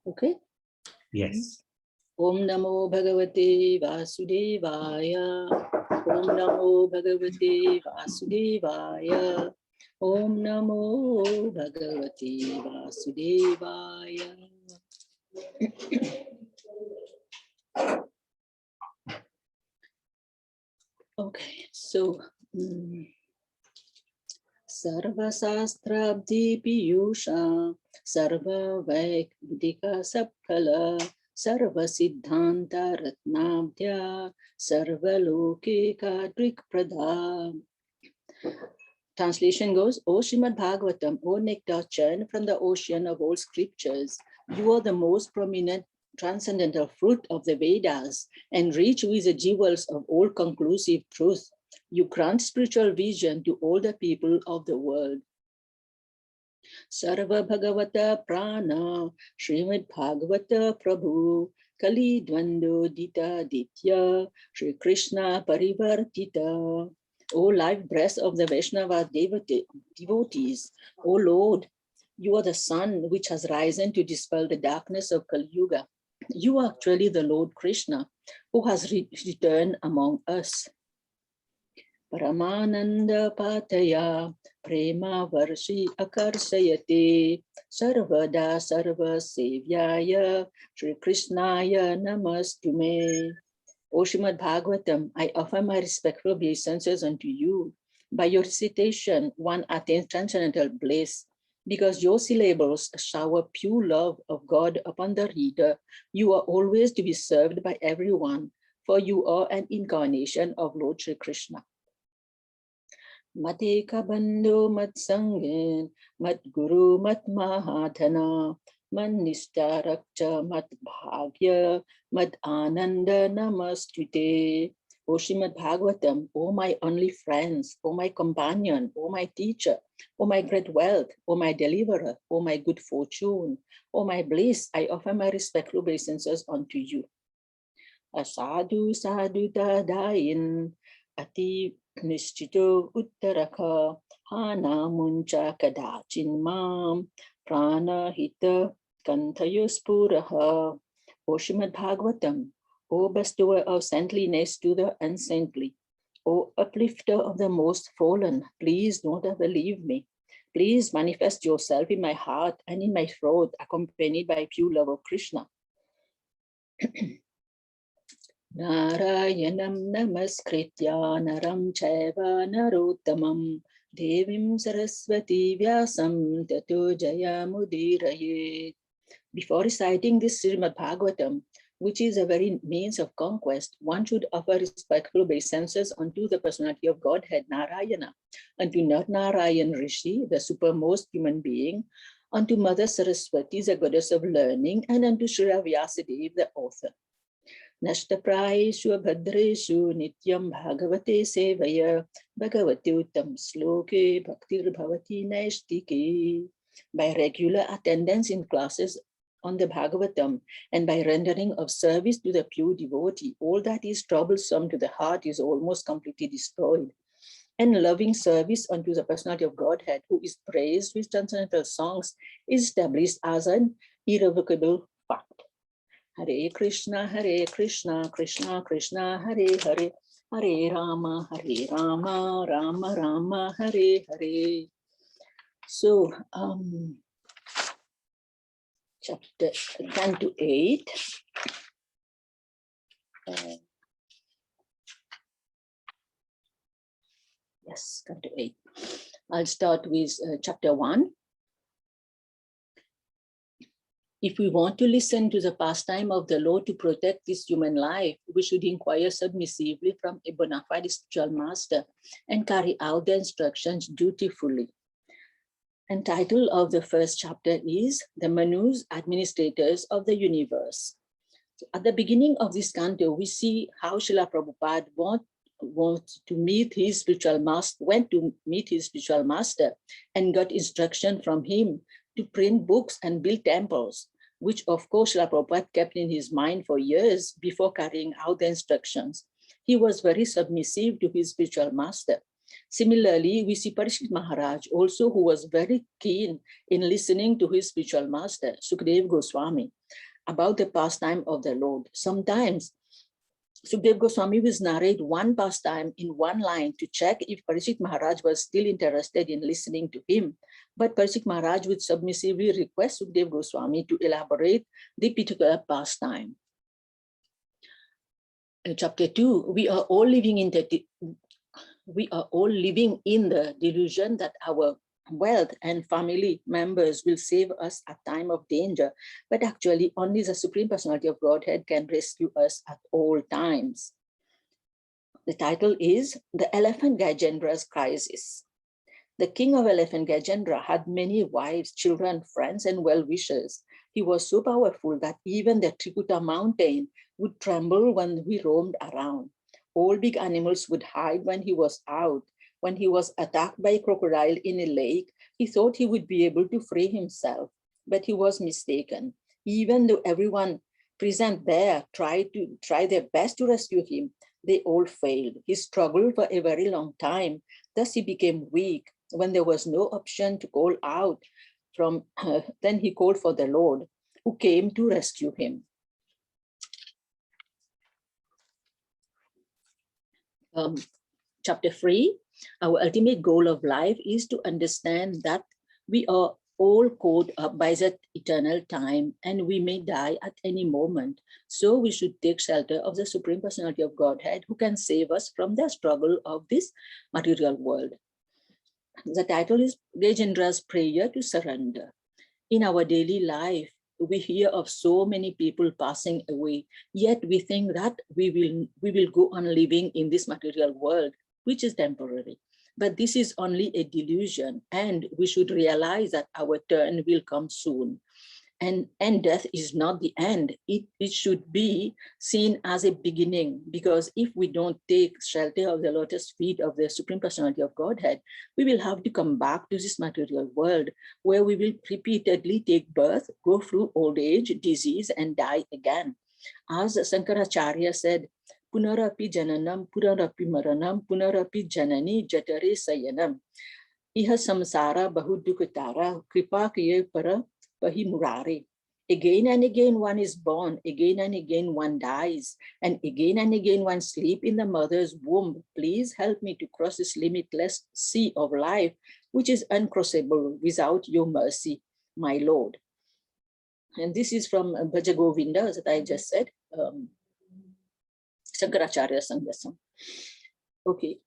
Okay? Yes. Om Namo Bhagavate Vasudevaya. Om Namo Bhagavate Vasudevaya. Om Namo Bhagavate Vasudevaya. Okay, so Sarva Sastrabdi Piyusha Sarva Vaikdika Sapkala Sarva Siddhanta Ratnabdya Sarva Lokika Drikprada. Translation goes, O Srimad Bhagavatam, O nectar churned from the ocean of all scriptures, you are the most prominent transcendental fruit of the Vedas and rich with the jewels of all conclusive truth. You grant spiritual vision to all the people of the world. Sarva Bhagavata Prana, Srimad Bhagavata Prabhu, Kali Dvando Dita Ditya, Shri Krishna Parivartita. O life breath of the Vaishnava devotees, O Lord, you are the sun which has risen to dispel the darkness of Kali Yuga. You are actually the Lord Krishna who has returned among us. Paramananda Pataya Prema Varshi Akarsayate Sarvada Sarva Sevyaya Shri Krishnaya Namastume. O Srimad Bhagavatam, I offer my respectful obeisances unto you. By your recitation, one attains transcendental bliss. Because your syllables shower pure love of God upon the reader, you are always to be served by everyone, for you are an incarnation of Lord Shri Krishna. Mateka bandhu mat sangin, mat guru mat mahadana, man nistarakcha mat bhagya, mat ananda namastute. O Srimad Bhagavatam, O my only friends, O my companion, O my teacher, O my great wealth, O my deliverer, O my good fortune, O my bliss, I offer my respectful obeisances unto you. Asadu sadhu tadayin, ati Nishchito Uttaraka Hana Muncha Kadachin Mam Prana Hita Kantayospuraha. O Srimad Bhagavatam, O bestower of saintliness to the unsaintly, O uplifter of the most fallen, please don't ever leave me. Please manifest yourself in my heart and in my throat, accompanied by pure love of Krishna. Narayanam namaskritya naram chaiva narottamam devim saraswati vyasam tato jayamudiraye. Before reciting this Srimad Bhagavatam, which is a very means of conquest, one should offer respectful obeisances unto the personality of Godhead Narayana, unto Narayan Rishi, the supermost human being, unto Mother Saraswati, the goddess of learning, and unto Sri Vyasadeva, the author. Nashtaprayeshu bhadreshu nityam bhagavate sevaya bhagavate uttam sloke bhaktir bhavati naishtike. By regular attendance in classes on the Bhagavatam and by rendering of service to the pure devotee, all that is troublesome to the heart is almost completely destroyed. And loving service unto the personality of Godhead, who is praised with transcendental songs, is established as an irrevocable fact. Hare Krishna, Krishna Krishna, Hare Hare, Hare Rama, Rama Rama, Hare Hare. So, Canto 8. Yes, Canto 8. I'll start with chapter 1. If we want to listen to the pastime of the Lord to protect this human life, we should inquire submissively from a bona fide spiritual master and carry out the instructions dutifully. And title of the first chapter is The Manus, Administrators of the Universe. So at the beginning of this canto, we see how Srila Prabhupada went to meet his spiritual master and got instruction from him to print books and build temples, which of course Srila Prabhupada kept in his mind for years before carrying out the instructions. He was very submissive to his spiritual master. Similarly, we see Parikshit Maharaj also, who was very keen in listening to his spiritual master, Sukadeva Goswami, about the pastime of the Lord. Sometimes Sukadeva Goswami will narrate one pastime in one line to check if Parikshit Maharaj was still interested in listening to him. But Parikshit Maharaj would submissively request Sukadeva Goswami to elaborate the particular pastime. In chapter 2, we are all living in the delusion that our wealth and family members will save us at time of danger, but actually only the Supreme Personality of Godhead can rescue us at all times. The title is The Elephant Gajendra's Crisis. The king of Elephant Gajendra had many wives, children, friends, and well-wishers. He was so powerful that even the Trikuta mountain would tremble when he roamed around. All big animals would hide when he was out. When he was attacked by a crocodile in a lake, he thought he would be able to free himself, but he was mistaken. Even though everyone present there tried their best to rescue him, they all failed. He struggled for a very long time. Thus he became weak. When there was no option to call out from, then he called for the Lord, who came to rescue him. Chapter 3, our ultimate goal of life is to understand that we are all caught up by that eternal time and we may die at any moment. So we should take shelter of the Supreme Personality of Godhead who can save us from the struggle of this material world. The title is Gajendra's Prayer to Surrender. In our daily life, we hear of so many people passing away, yet we think that we will go on living in this material world, which is temporary. But this is only a delusion, and we should realize that our turn will come soon. And death is not the end. It should be seen as a beginning, because if we don't take shelter of the lotus feet of the Supreme Personality of Godhead, we will have to come back to this material world where we will repeatedly take birth, go through old age, disease, and die again. As Sankaracharya said, Punarapi jananam, punarapi maranam, punarapi janani jatare sayanam. Iha samsara bahudukatara, kripa kiye para Pahimurari. Again and again one is born, again and again one dies, and again one sleeps in the mother's womb. Please help me to cross this limitless sea of life, which is uncrossable without your mercy, my Lord. And this is from Bhaja Govinda, that I just said, Shankaracharya Sanghyasam. Okay,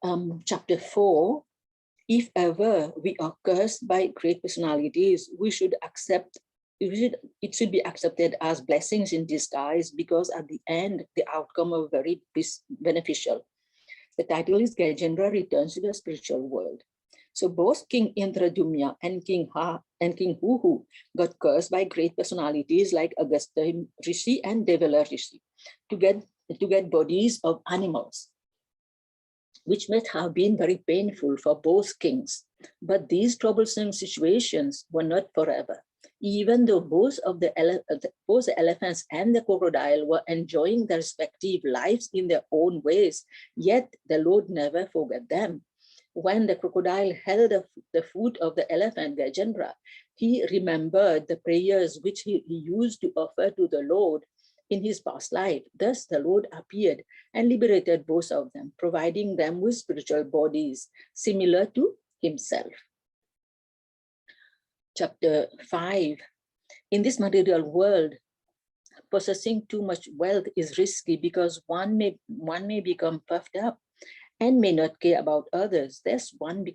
chapter 4. If ever we are cursed by great personalities, we should accept. It should be accepted as blessings in disguise, because at the end, the outcome are very beneficial. The title is Gajendra Returns to the Spiritual World. So both King Indradumya and King Huhu got cursed by great personalities like Agastya Rishi and Devala Rishi to get bodies of animals, which must have been very painful for both kings. But these troublesome situations were not forever. Even though both the elephants and the crocodile were enjoying their respective lives in their own ways, yet the Lord never forgot them. When the crocodile held the foot of the elephant Gajendra, he remembered the prayers which he used to offer to the Lord in his past life. Thus the Lord appeared and liberated both of them, providing them with spiritual bodies similar to himself. Chapter 5. In this material world, possessing too much wealth is risky, because one may become puffed up and may not care about others. Thus one may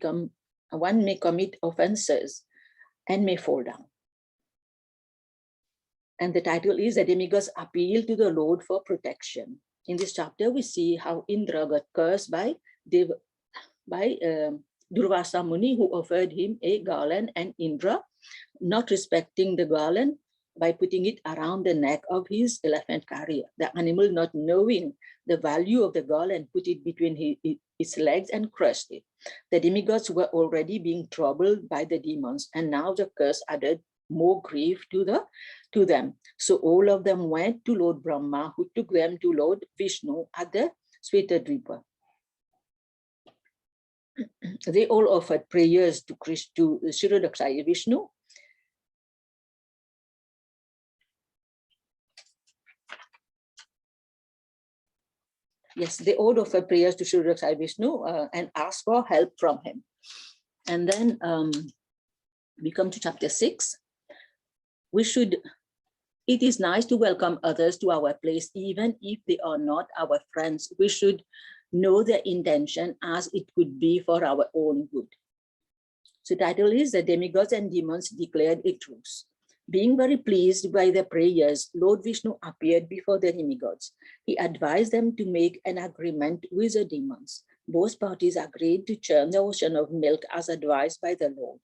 commit offenses and may fall down. And the title is The Demigods Appeal to the Lord for Protection. In this chapter, we see how Indra got cursed by Durvasa Muni, who offered him a garland, and Indra, not respecting the garland, by putting it around the neck of his elephant carrier. The animal, not knowing the value of the garland, put it between his legs and crushed it. The demigods were already being troubled by the demons, and now the curse added more grief to them. So all of them went to Lord Brahma, who took them to Lord Vishnu at the Svetadvipa. they all offered prayers to Shirodakshaya Vishnu. Yes, they all offered prayers to Shirodakshaya Vishnu and asked for help from him. And then we come to chapter 6. It is nice to welcome others to our place, even if they are not our friends. We should know their intention as it could be for our own good. So the title is The Demigods and Demons Declared a Truce. Being very pleased by their prayers, Lord Vishnu appeared before the demigods. He advised them to make an agreement with the demons. Both parties agreed to churn the ocean of milk as advised by the Lord.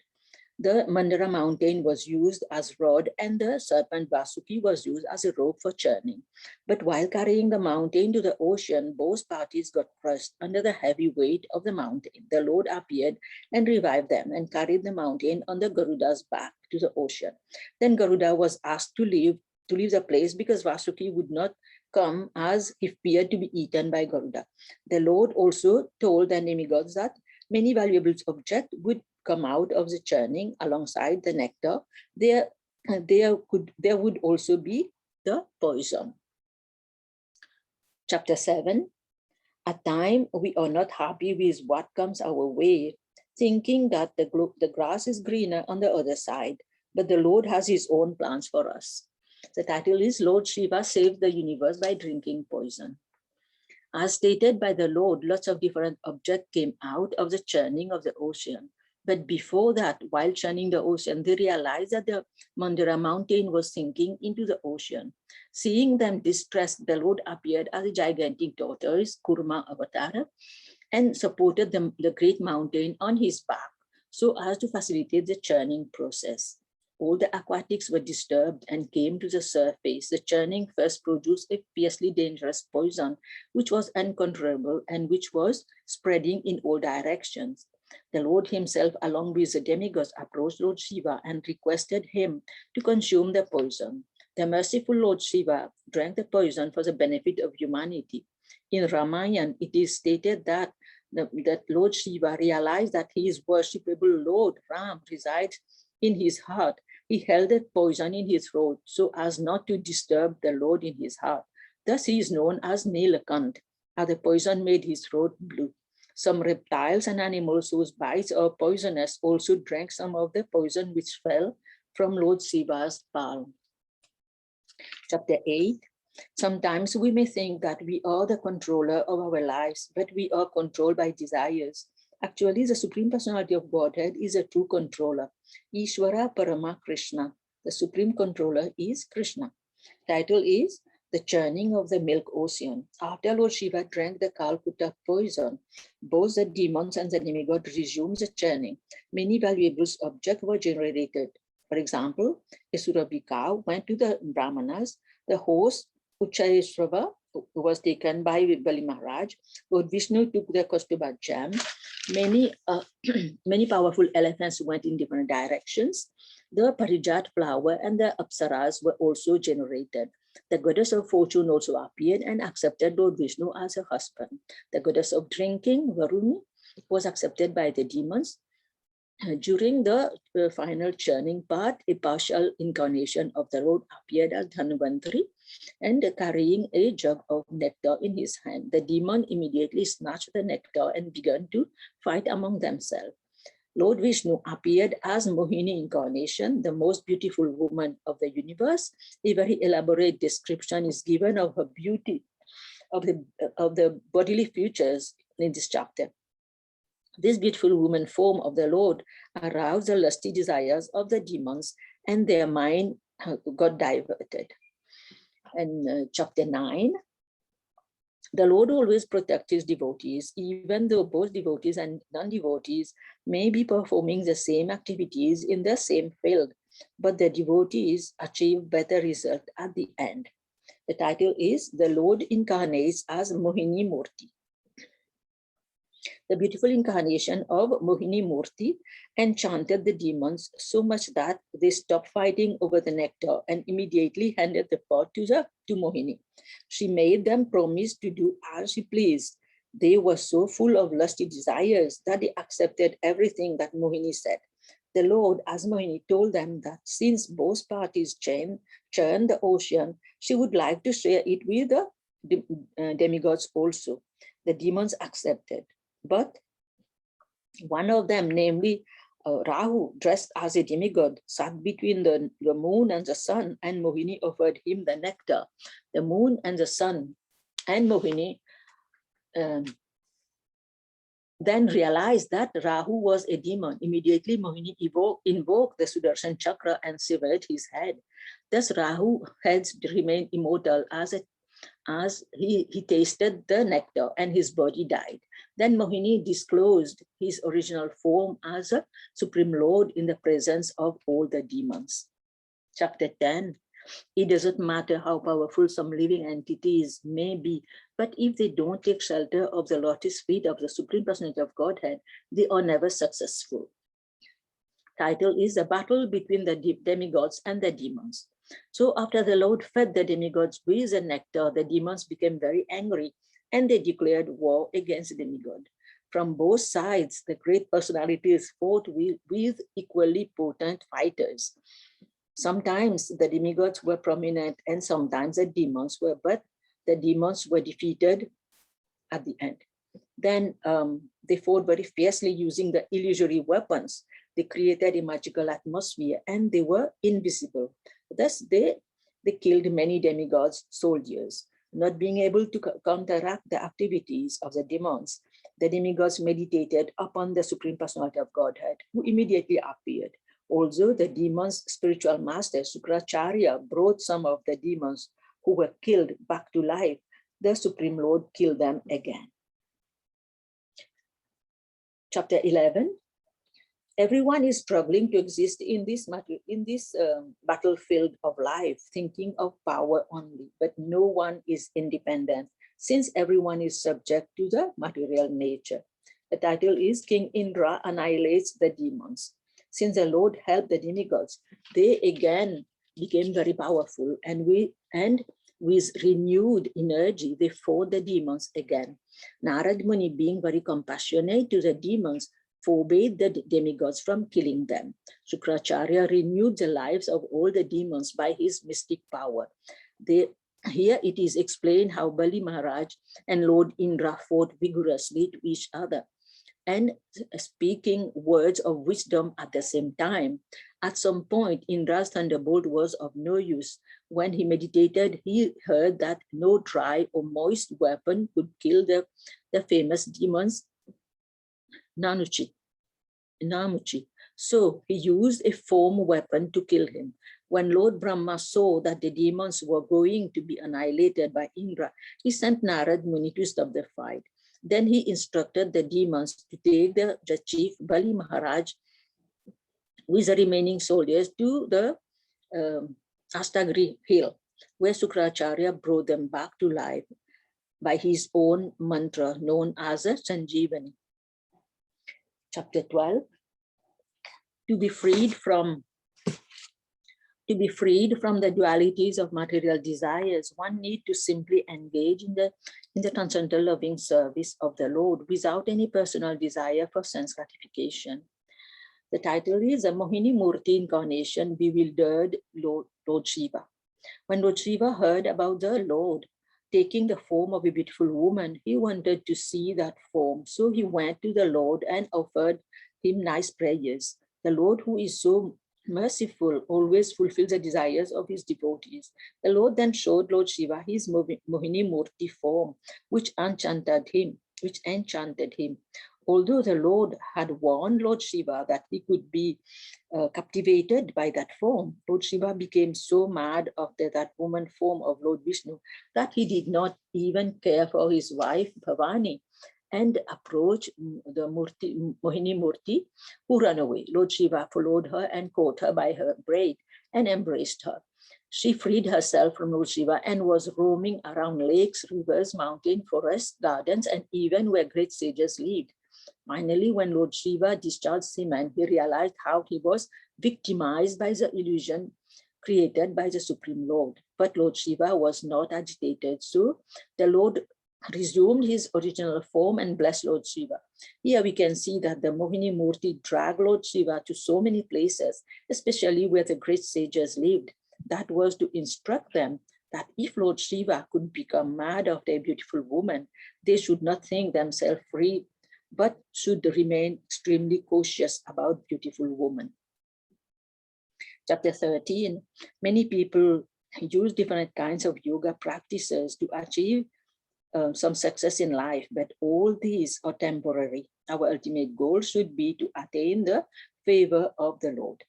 The Mandara mountain was used as rod and the serpent Vasuki was used as a rope for churning. But while carrying the mountain to the ocean, both parties got crushed under the heavy weight of the mountain. The Lord appeared and revived them and carried the mountain on the Garuda's back to the ocean. Then Garuda was asked to leave the place because Vasuki would not come as he feared to be eaten by Garuda. The Lord also told the demigods that many valuable objects would come out of the churning alongside the nectar. There would also be the poison. Chapter 7. At times we are not happy with what comes our way, thinking that the grass is greener on the other side, but the Lord has his own plans for us. The title is Lord Shiva saved the universe by drinking poison. As stated by the Lord, lots of different objects came out of the churning of the ocean. But before that, while churning the ocean, they realized that the Mandara mountain was sinking into the ocean. Seeing them distressed, the Lord appeared as a gigantic tortoise, Kurma Avatar, and supported the great mountain on his back so as to facilitate the churning process. All the aquatics were disturbed and came to the surface. The churning first produced a fiercely dangerous poison, which was uncontrollable and which was spreading in all directions. The Lord himself, along with the demigods, approached Lord Shiva and requested him to consume the poison. The merciful Lord Shiva drank the poison for the benefit of humanity. In Ramayana, it is stated that Lord Shiva realized that his worshipable Lord Ram resides in his heart. He held the poison in his throat so as not to disturb the Lord in his heart. Thus he is known as Nilakant, as the poison made his throat blue. Some reptiles and animals whose bites are poisonous also drank some of the poison which fell from Lord Shiva's palm. Chapter 8. Sometimes we may think that we are the controller of our lives, but we are controlled by desires. Actually, the Supreme Personality of Godhead is a true controller. Ishvara Parama Krishna. The Supreme Controller is Krishna. Title is The Churning of the Milk Ocean. After Lord Shiva drank the Kalkuta poison, both the demons and the demigod resumed the churning. Many valuable objects were generated. For example, a Surabhi cow went to the Brahmanas. The horse Uchayeshrava was taken by Bali Maharaj. Lord Vishnu took the Kaustubha gem. Many powerful elephants went in different directions. The Parijat flower and the Apsaras were also generated. The goddess of fortune also appeared and accepted Lord Vishnu as her husband. The goddess of drinking, Varuni, was accepted by the demons. During the final churning part, a partial incarnation of the Lord appeared as Dhanvantari and carrying a jug of nectar in his hand. The demon immediately snatched the nectar and began to fight among themselves. Lord Vishnu appeared as Mohini incarnation, the most beautiful woman of the universe. A very elaborate description is given of her beauty, of the bodily features in this chapter. This beautiful woman form of the Lord aroused the lusty desires of the demons and their mind got diverted. And chapter 9, the Lord always protects his devotees, even though both devotees and non-devotees may be performing the same activities in the same field, but the devotees achieve better result at the end. The title is The Lord Incarnates as Mohini Murti. The beautiful incarnation of Mohini Murti enchanted the demons so much that they stopped fighting over the nectar and immediately handed the pot to Mohini. She made them promise to do as she pleased. They were so full of lusty desires that they accepted everything that Mohini said. The Lord, as Mohini, told them that since both parties churned the ocean, she would like to share it with the demigods also. The demons accepted, but one of them, namely Rahu, dressed as a demigod, sat between the moon and the sun, and Mohini offered him the nectar. The moon and the sun and Mohini then realized that Rahu was a demon. Immediately, Mohini invoked the Sudarshan Chakra and severed his head. Thus, Rahu heads remained immortal as he tasted the nectar and his body died. Then Mohini disclosed his original form as a Supreme Lord in the presence of all the demons. Chapter 10. It doesn't matter how powerful some living entities may be, but if they don't take shelter of the lotus feet of the Supreme Personality of Godhead, they are never successful. Title is The Battle Between the Demigods and the Demons. So after the Lord fed the demigods with the nectar, the demons became very angry and they declared war against the demigod. From both sides, the great personalities fought with equally potent fighters. Sometimes the demigods were prominent and sometimes the demons were, but the demons were defeated at the end. Then they fought very fiercely using the illusory weapons. They created a magical atmosphere and they were invisible. Thus, they killed many demigods' soldiers. Not being able to counteract the activities of the demons, the demigods meditated upon the Supreme Personality of Godhead, who immediately appeared. Also, the demons' spiritual master, Sukracharya, brought some of the demons who were killed back to life. The Supreme Lord killed them again. Chapter 11. Everyone is struggling to exist in this battlefield of life, thinking of power only, but no one is independent, since everyone is subject to the material nature. The title is King Indra Annihilates the Demons. Since the Lord helped the demigods, they again became very powerful, and with renewed energy, they fought the demons again. Narad Muni, being very compassionate to the demons, forbade the demigods from killing them. Sukracharya renewed the lives of all the demons by his mystic power. Here it is explained how Bali Maharaj and Lord Indra fought vigorously to each other and speaking words of wisdom at the same time. At some point, Indra's thunderbolt was of no use. When he meditated, he heard that no dry or moist weapon could kill the famous demons Namuchi. So he used a foam weapon to kill him. When Lord Brahma saw that the demons were going to be annihilated by Indra, he sent Narad Muni to stop the fight. Then he instructed the demons to take the chief Bali Maharaj with the remaining soldiers to the Astagri hill, where Sukracharya brought them back to life by his own mantra known as a Sanjeevani. Chapter 12. To be freed from the dualities of material desires, one needs to simply engage in the transcendental loving service of the Lord without any personal desire for sense gratification. The title is A Mohini Murti Incarnation Bewildered Lord Shiva. When Lord Shiva heard about the Lord taking the form of a beautiful woman, he wanted to see that form. So he went to the Lord and offered him nice prayers. The Lord, who is so merciful, always fulfills the desires of his devotees. The Lord then showed Lord Shiva his Mohini Murti form, which enchanted him. Although the Lord had warned Lord Shiva that he could be captivated by that form, Lord Shiva became so mad after that woman form of Lord Vishnu that he did not even care for his wife Bhavani and approached the Mohini Murti, who ran away. Lord Shiva followed her and caught her by her braid and embraced her. She freed herself from Lord Shiva and was roaming around lakes, rivers, mountains, forests, gardens, and even where great sages lived. Finally, when Lord Shiva discharged semen, he realized how he was victimized by the illusion created by the Supreme Lord. But Lord Shiva was not agitated. So the Lord resumed his original form and blessed Lord Shiva. Here we can see that the Mohini Murti dragged Lord Shiva to so many places, especially where the great sages lived. That was to instruct them that if Lord Shiva could become mad after a beautiful woman, they should not think themselves free, but should remain extremely cautious about beautiful women. Chapter 13, many people use different kinds of yoga practices to achieve some success in life, but all these are temporary. Our ultimate goal should be to attain the favor of the Lord.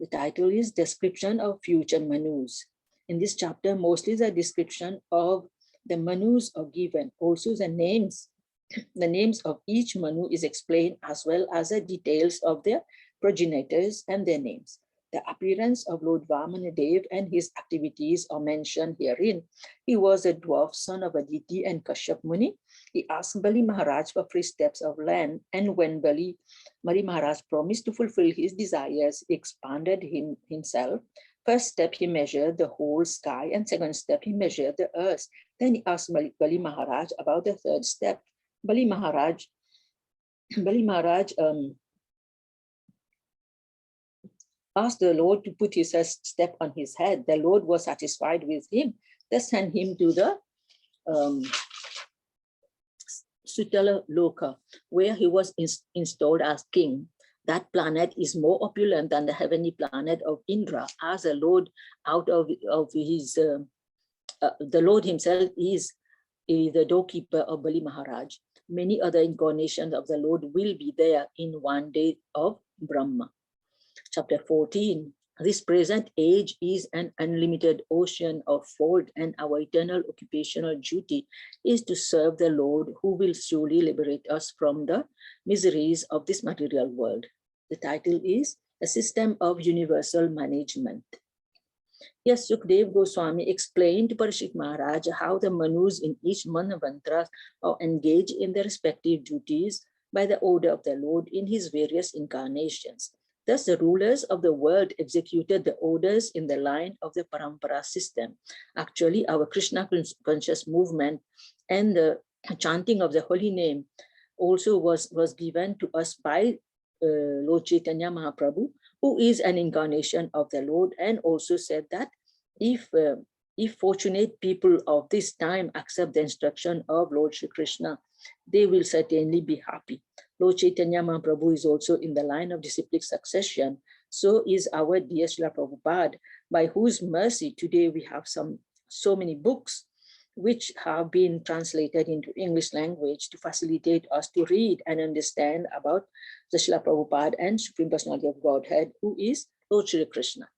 The title is Description of Future Manus. In this chapter, mostly the description of the Manus are given. Also the names of each Manu is explained, as well as the details of their progenitors and their names. The appearance of Lord Vamanadev and his activities are mentioned herein. He was a dwarf son of Aditi and Kashyap Muni. He asked Bali Maharaj for 3 steps of land, and when Bali Maharaj promised to fulfill his desires, he expanded himself. First step, he measured the whole sky, and second step, he measured the earth. Then he asked Bali Maharaj about the third step. Bali Maharaj asked the Lord to put his step on his head. The Lord was satisfied with him. They sent him to the Sutala Loka, where he was installed as king. That planet is more opulent than the heavenly planet of Indra, as the Lord out of his, the Lord himself is the doorkeeper of Bali Maharaj. Many other incarnations of the Lord will be there in one day of Brahma. Chapter 14, this present age is an unlimited ocean of fault, and our eternal occupational duty is to serve the Lord, who will surely liberate us from the miseries of this material world. The title is A System of Universal Management. Yes, Sukdev Goswami explained to Parishit Maharaj how the Manus in each Manvantra are engaged in their respective duties by the order of the Lord in his various incarnations. Thus, the rulers of the world executed the orders in the line of the Parampara system. Actually, our Krishna conscious movement and the chanting of the holy name also was given to us by Lord Chaitanya Mahaprabhu, who is an incarnation of the Lord, and also said that if fortunate people of this time accept the instruction of Lord Shri Krishna, they will certainly be happy. Lord Chaitanya Mahaprabhu is also in the line of disciplic succession. So is our dear Srila Prabhupada, by whose mercy today we have so many books which have been translated into English language to facilitate us to read and understand about the Srila Prabhupada and Supreme Personality of Godhead, who is Lord Shri Krishna.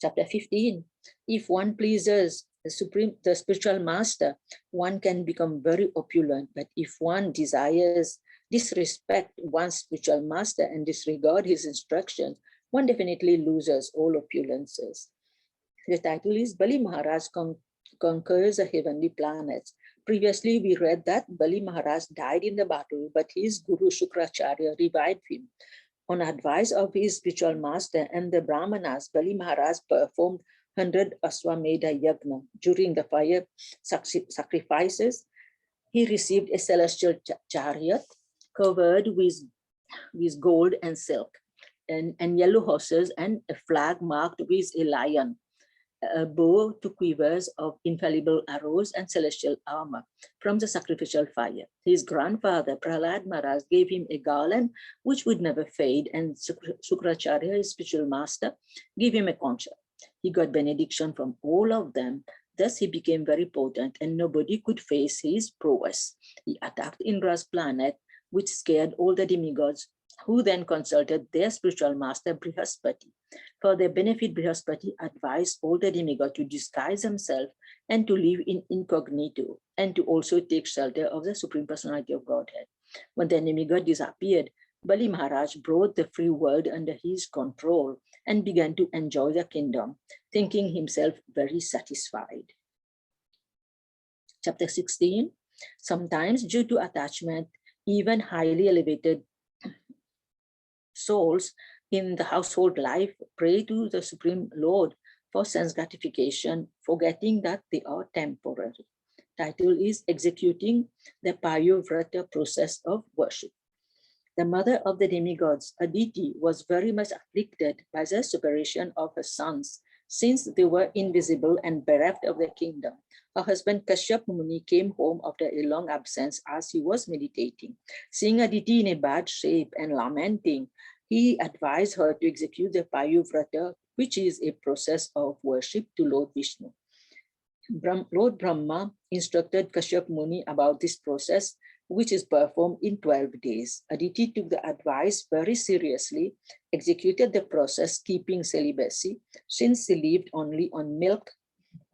Chapter 15, if one pleases the spiritual master, one can become very opulent, but if one desires disrespect one's spiritual master and disregard his instructions, one definitely loses all opulences. The title is Bali Maharaj Conquers the Heavenly Planets. Previously, we read that Bali Maharaj died in the battle, but his Guru Shukracharya revived him. On advice of his spiritual master and the Brahmanas, Bali Maharaj performed 100 Aswamedha Yagna. During the fire sacrifices, he received a celestial chariot covered with gold and silk, and yellow horses, and a flag marked with a lion, a bow to quivers of infallible arrows, and celestial armor from the sacrificial fire. His grandfather, Prahlad Maharaj, gave him a garland which would never fade, and Shukracharya, his spiritual master, gave him a conch. He got benediction from all of them. Thus he became very potent, and nobody could face his prowess. He attacked Indra's planet, which scared all the demigods, who then consulted their spiritual master Brihaspati. For their benefit, Brihaspati advised all the demigods to disguise themselves and to live in incognito, and to also take shelter of the Supreme Personality of Godhead. When the demigod disappeared, Bali Maharaj brought the free world under his control and began to enjoy the kingdom, thinking himself very satisfied. Chapter 16, sometimes due to attachment, even highly elevated souls in the household life pray to the Supreme Lord for sense gratification, forgetting that they are temporary. Title is Executing the Payuvrata Process of Worship. The mother of the demigods, Aditi, was very much afflicted by the separation of her sons, since they were invisible and bereft of their kingdom. Her husband Kashyap Muni came home after a long absence as he was meditating. Seeing Aditi in a bad shape and lamenting, he advised her to execute the Payuvrata, which is a process of worship to Lord Vishnu. Lord Brahma instructed Kashyap Muni about this process, which is performed in 12 days. Aditi took the advice very seriously, executed the process, keeping celibacy, since she lived only on milk.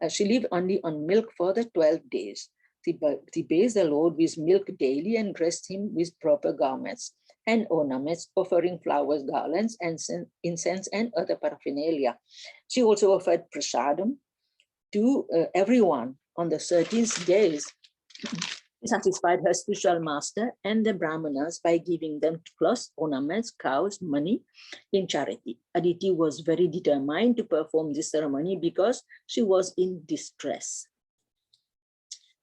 She lived only on milk for the 12 days. She bathed the Lord with milk daily and dressed him with proper garments and ornaments, offering flowers, garlands, and incense and other paraphernalia. She also offered prasadam to everyone on the 13th days. She satisfied her spiritual master and the brahmanas by giving them clothes, ornaments, cows, money in charity. Aditi was very determined to perform this ceremony because she was in distress.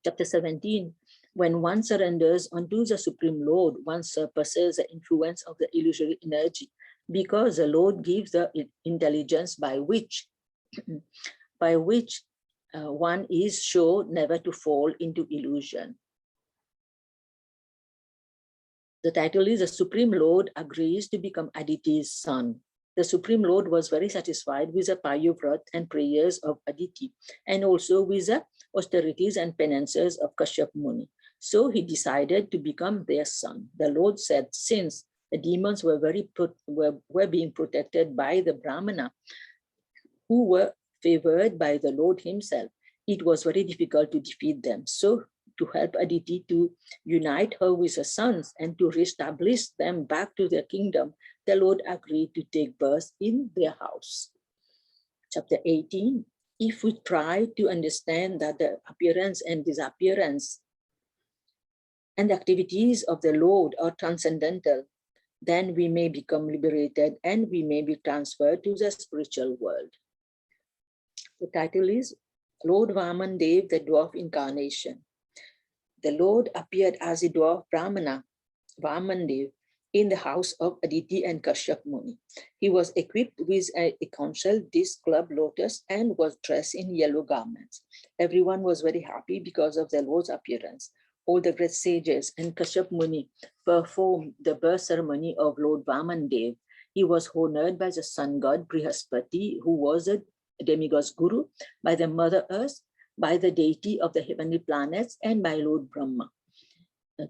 Chapter 17. When one surrenders unto the Supreme Lord, one surpasses the influence of the illusory energy, because the Lord gives the intelligence by which one is sure never to fall into illusion. The title is The Supreme Lord Agrees to Become Aditi's Son. The Supreme Lord was very satisfied with the Payuvrat and prayers of Aditi, and also with the austerities and penances of Kashyap Muni. So he decided to become their son. The Lord said, since the demons were being protected by the Brahmana, who were favored by the Lord himself, it was very difficult to defeat them. So to help Aditi to unite her with her sons and to reestablish them back to their kingdom, the Lord agreed to take birth in their house. Chapter 18. If we try to understand that the appearance and disappearance and the activities of the Lord are transcendental, then we may become liberated and we may be transferred to the spiritual world. The title is Lord Vaman Dev, the dwarf incarnation. The Lord appeared as a dwarf Brahmana, Vaman Dev, in the house of Aditi and Kashyap Muni. He was equipped with a conchal disc club lotus and was dressed in yellow garments. Everyone was very happy because of the Lord's appearance. All the great sages and Kashyap Muni performed the birth ceremony of Lord Vaman Dev. He was honored by the sun god Brihaspati, who was a Demigods Guru, by the Mother Earth, by the deity of the heavenly planets, and by Lord Brahma,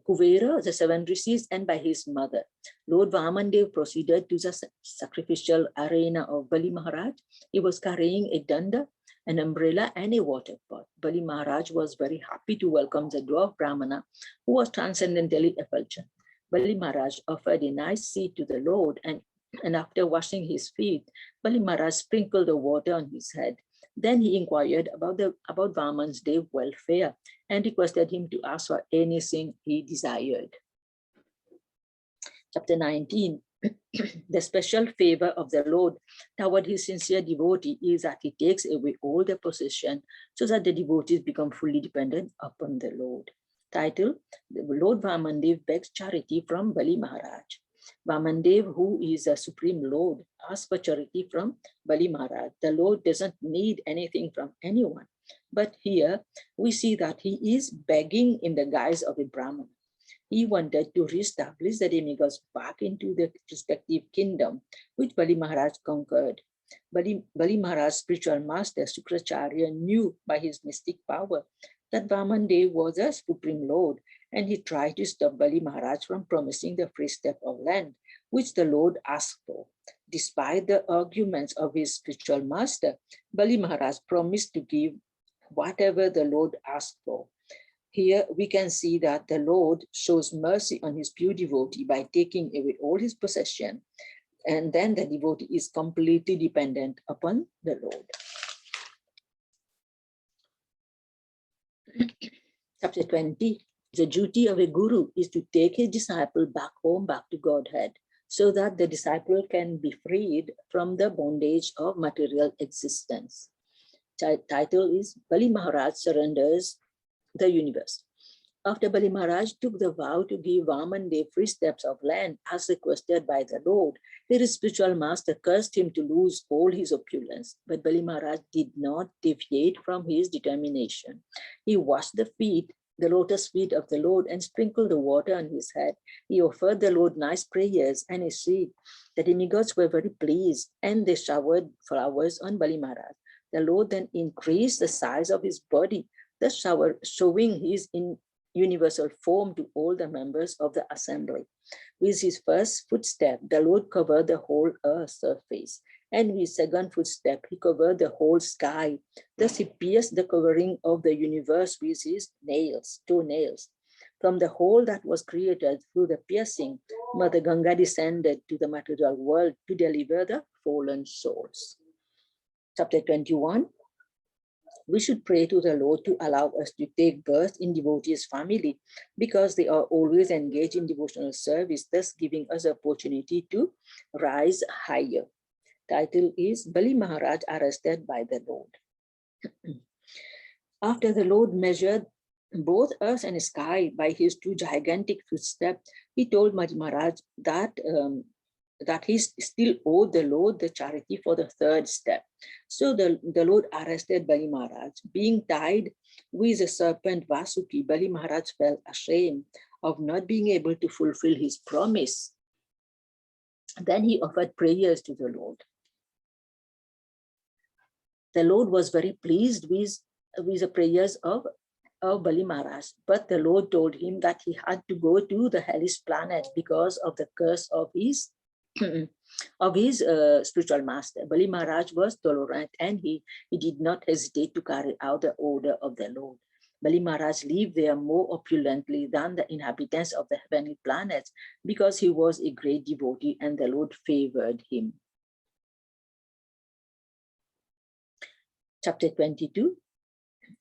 Kuvera, the seven rishis, and by his mother. Lord Vamandev proceeded to the sacrificial arena of Bali Maharaj. He was carrying a danda, an umbrella, and a water pot. Bali Maharaj was very happy to welcome the dwarf Brahmana, who was transcendentally effulgent. Bali Maharaj offered a nice seat to the Lord, and after washing his feet, Bali Maharaj sprinkled the water on his head. Then he inquired about Vaman's Dev welfare and requested him to ask for anything he desired. Chapter 19. The special favor of the Lord toward his sincere devotee is that he takes away all the possession so that the devotees become fully dependent upon the Lord. Title: The Lord Vamandev begs charity from Bali Maharaj. Vamandev, who is the Supreme Lord, asks for charity from Bali Maharaj. The Lord doesn't need anything from anyone. But here we see that he is begging in the guise of a Brahman. He wanted to reestablish the demigods back into their respective kingdom, which Bali Maharaj conquered. Bali Maharaj's spiritual master, Sukracharya, knew by his mystic power that Vamandev was a Supreme Lord, and he tried to stop Bali Maharaj from promising the free step of land, which the Lord asked for. Despite the arguments of his spiritual master, Bali Maharaj promised to give whatever the Lord asked for. Here we can see that the Lord shows mercy on his pure devotee by taking away all his possession, and then the devotee is completely dependent upon the Lord. Chapter 20. The duty of a guru is to take his disciple back home, back to Godhead, so that the disciple can be freed from the bondage of material existence. Title is Bali Maharaj surrenders the universe. After Bali Maharaj took the vow to give Vamandev free steps of land as requested by the Lord, his spiritual master cursed him to lose all his opulence. But Bali Maharaj did not deviate from his determination. He washed the lotus feet of the Lord and sprinkled the water on his head. He offered the Lord nice prayers and his seed. The demigods were very pleased and they showered flowers on Bali Maharaj. The Lord then increased the size of his body, thus showing his universal form to all the members of the assembly. With his first footstep, the Lord covered the whole earth's surface, and with his second footstep, he covered the whole sky. Thus he pierced the covering of the universe with his toenails. From the hole that was created through the piercing, Mother Ganga descended to the material world to deliver the fallen souls. Chapter 21. We should pray to the Lord to allow us to take birth in devotees' family because they are always engaged in devotional service, thus giving us the opportunity to rise higher. Title is Bali Maharaj arrested by the Lord. After the Lord measured both earth and sky by his two gigantic footsteps, he told Maharaj that he still owed the Lord the charity for the third step. So the Lord arrested Bali Maharaj. Being tied with the serpent Vasuki, Bali Maharaj felt ashamed of not being able to fulfill his promise. Then he offered prayers to the Lord. The Lord was very pleased with the prayers of Bali Maharaj, but the Lord told him that he had to go to the hellish planet because of the curse of his spiritual master. Bali Maharaj was tolerant and he did not hesitate to carry out the order of the Lord. Bali Maharaj lived there more opulently than the inhabitants of the heavenly planets because he was a great devotee and the Lord favored him. Chapter 22.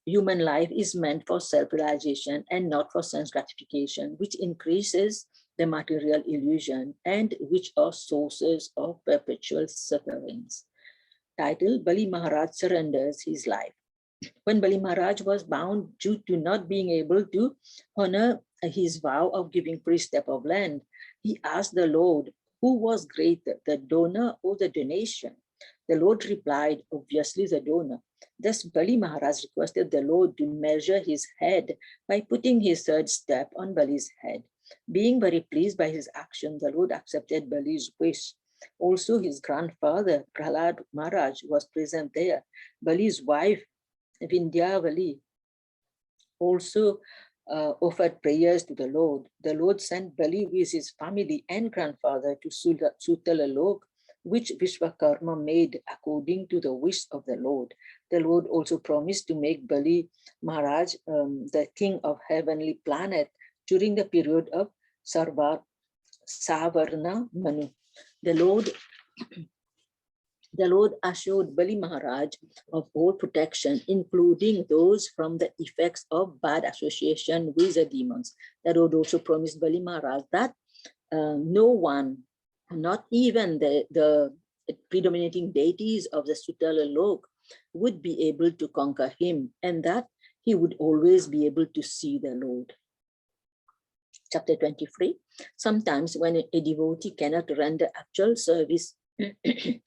Human life is meant for self-realization and not for sense gratification, which increases the material illusion and which are sources of perpetual sufferings. Title: Bali Maharaj surrenders his life. When Bali Maharaj was bound due to not being able to honor his vow of giving free step of land, he asked the Lord, who was greater, the donor or the donation? The Lord replied, obviously the donor. Thus Bali Maharaj requested the Lord to measure his head by putting his third step on Bali's head. Being very pleased by his action, the Lord accepted Bali's wish. Also his grandfather, Prahlad Maharaj, was present there. Bali's wife, Vindhyavali, also offered prayers to the Lord. The Lord sent Bali with his family and grandfather to Sutalaloka, which Vishwakarma made according to the wish of the Lord. The Lord also promised to make Bali Maharaj the king of heavenly planet during the period of Savarna Manu. The Lord assured Bali Maharaj of all protection, including those from the effects of bad association with the demons. The Lord also promised Bali Maharaj that no one, not even the predominating deities of the Sutalaloka, would be able to conquer him, and that he would always be able to see the Lord. Chapter 23. Sometimes when a devotee cannot render actual service to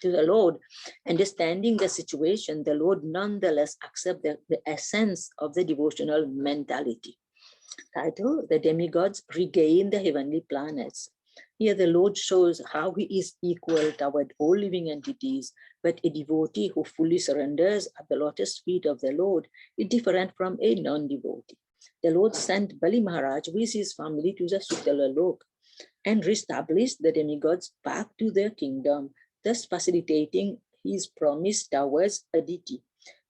the Lord, understanding the situation, the Lord nonetheless accepts the essence of the devotional mentality. Title: The Demigods Regain the Heavenly Planets. Here the Lord shows how he is equal toward all living entities, but a devotee who fully surrenders at the lotus feet of the Lord is different from a non-devotee. The Lord sent Bali Maharaj with his family to the Sutalaloka and reestablished the demigods back to their kingdom, thus facilitating his promise towards Aditi.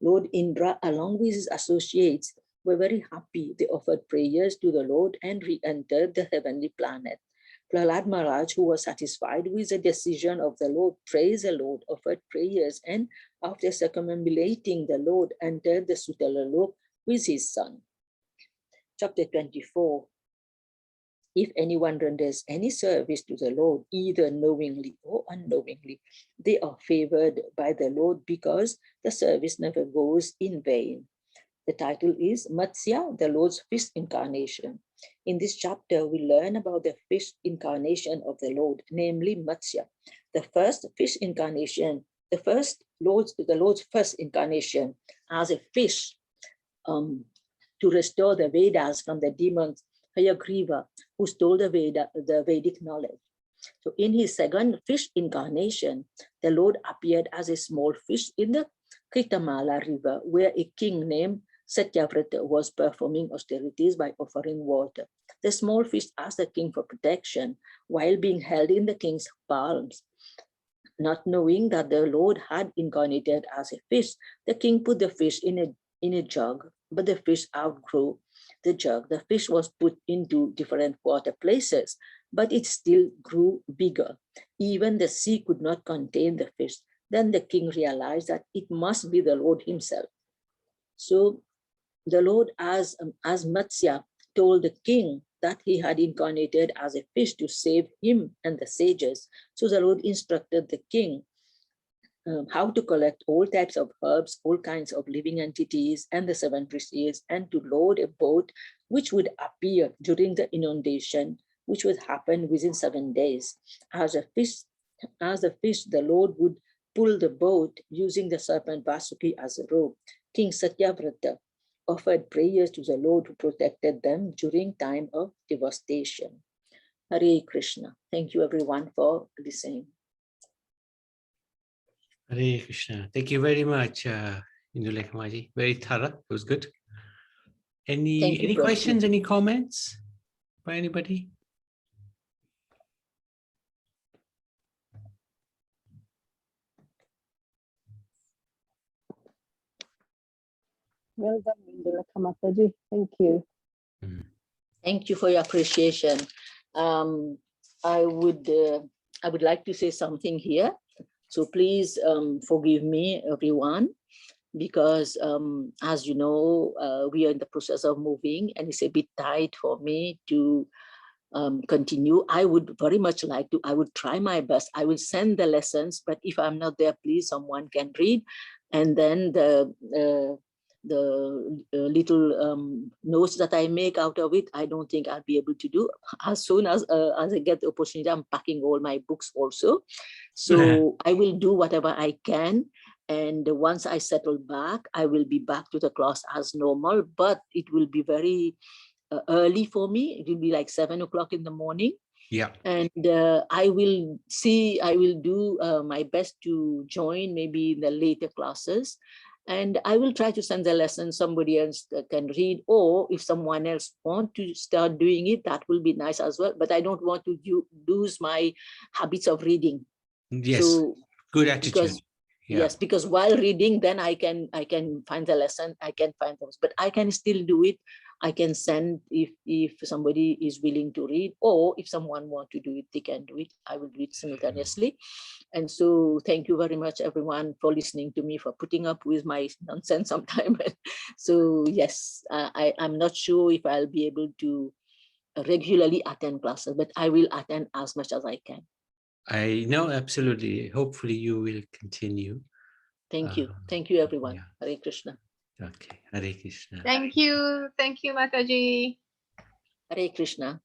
Lord Indra, along with his associates, were very happy. They offered prayers to the Lord and re-entered the heavenly planet. Prahlad Maharaj, who was satisfied with the decision of the Lord, praised the Lord, offered prayers, and after circumambulating the Lord, entered the Sutalaloka with his son. Chapter 24. If anyone renders any service to the Lord, either knowingly or unknowingly, they are favored by the Lord because the service never goes in vain. The title is Matsya, the Lord's fish incarnation. In this chapter, we learn about the fish incarnation of the Lord, namely Matsya, the first fish incarnation, the Lord's first incarnation as a fish to restore the Vedas from the demons Hayagriva, who stole the Vedic knowledge. So in his second fish incarnation, the Lord appeared as a small fish in the Kritamala river, where a king named Satyavrata was performing austerities by offering water. The small fish asked the king for protection while being held in the king's palms. Not knowing that the Lord had incarnated as a fish, the king put the fish in a jug, but the fish outgrew the jug. The fish was put into different water places, but it still grew bigger. Even the sea could not contain the fish. Then the king realized that it must be the Lord himself. So the Lord, as Matsya, told the king that he had incarnated as a fish to save him and the sages. So the Lord instructed the king how to collect all types of herbs, all kinds of living entities, and the 7 rishis, and to load a boat which would appear during the inundation, which would happen within 7 days. As the fish, the Lord would pull the boat using the serpent Vasuki as a rope. King Satyavrata offered prayers to the Lord who protected them during time of devastation. Hare Krishna. Thank you everyone for listening. Hare Krishna. Thank you very much, Induleka Maji. Very thorough. It was good. Any questions, any comments by anybody? Well done, Induleka Mataji. Thank you. Thank you for your appreciation. I would like to say something here. So please forgive me, everyone, because as you know, we are in the process of moving and it's a bit tight for me to continue. I would very much like to, I would try my best. I will send the lessons, but if I'm not there, please someone can read. And then the little notes that I make out of it, I don't think I'll be able to do. As soon as I get the opportunity, I'm packing all my books also. So I will do whatever I can. And once I settle back, I will be back to the class as normal, but it will be very early for me. It will be like 7 o'clock in the morning. Yeah. And I will do my best to join maybe in the later classes. And I will try to send the lesson somebody else can read, or if someone else want to start doing it, that will be nice as well. But I don't want to lose my habits of reading. Yes, so, good attitude. Yes, because while reading, then I can find the lesson, I can find those, but I can still do it. I can send if somebody is willing to read, or if someone want to do it, they can do it. I will do it simultaneously. And so thank you very much, everyone, for listening to me, for putting up with my nonsense sometime. So yes, I'm not sure if I'll be able to regularly attend classes, but I will attend as much as I can. I know, absolutely. Hopefully you will continue. Thank you. Thank you, everyone. Yeah. Hare Krishna. Okay. Hare Krishna. Thank you. Thank you, Mataji. Hare Krishna.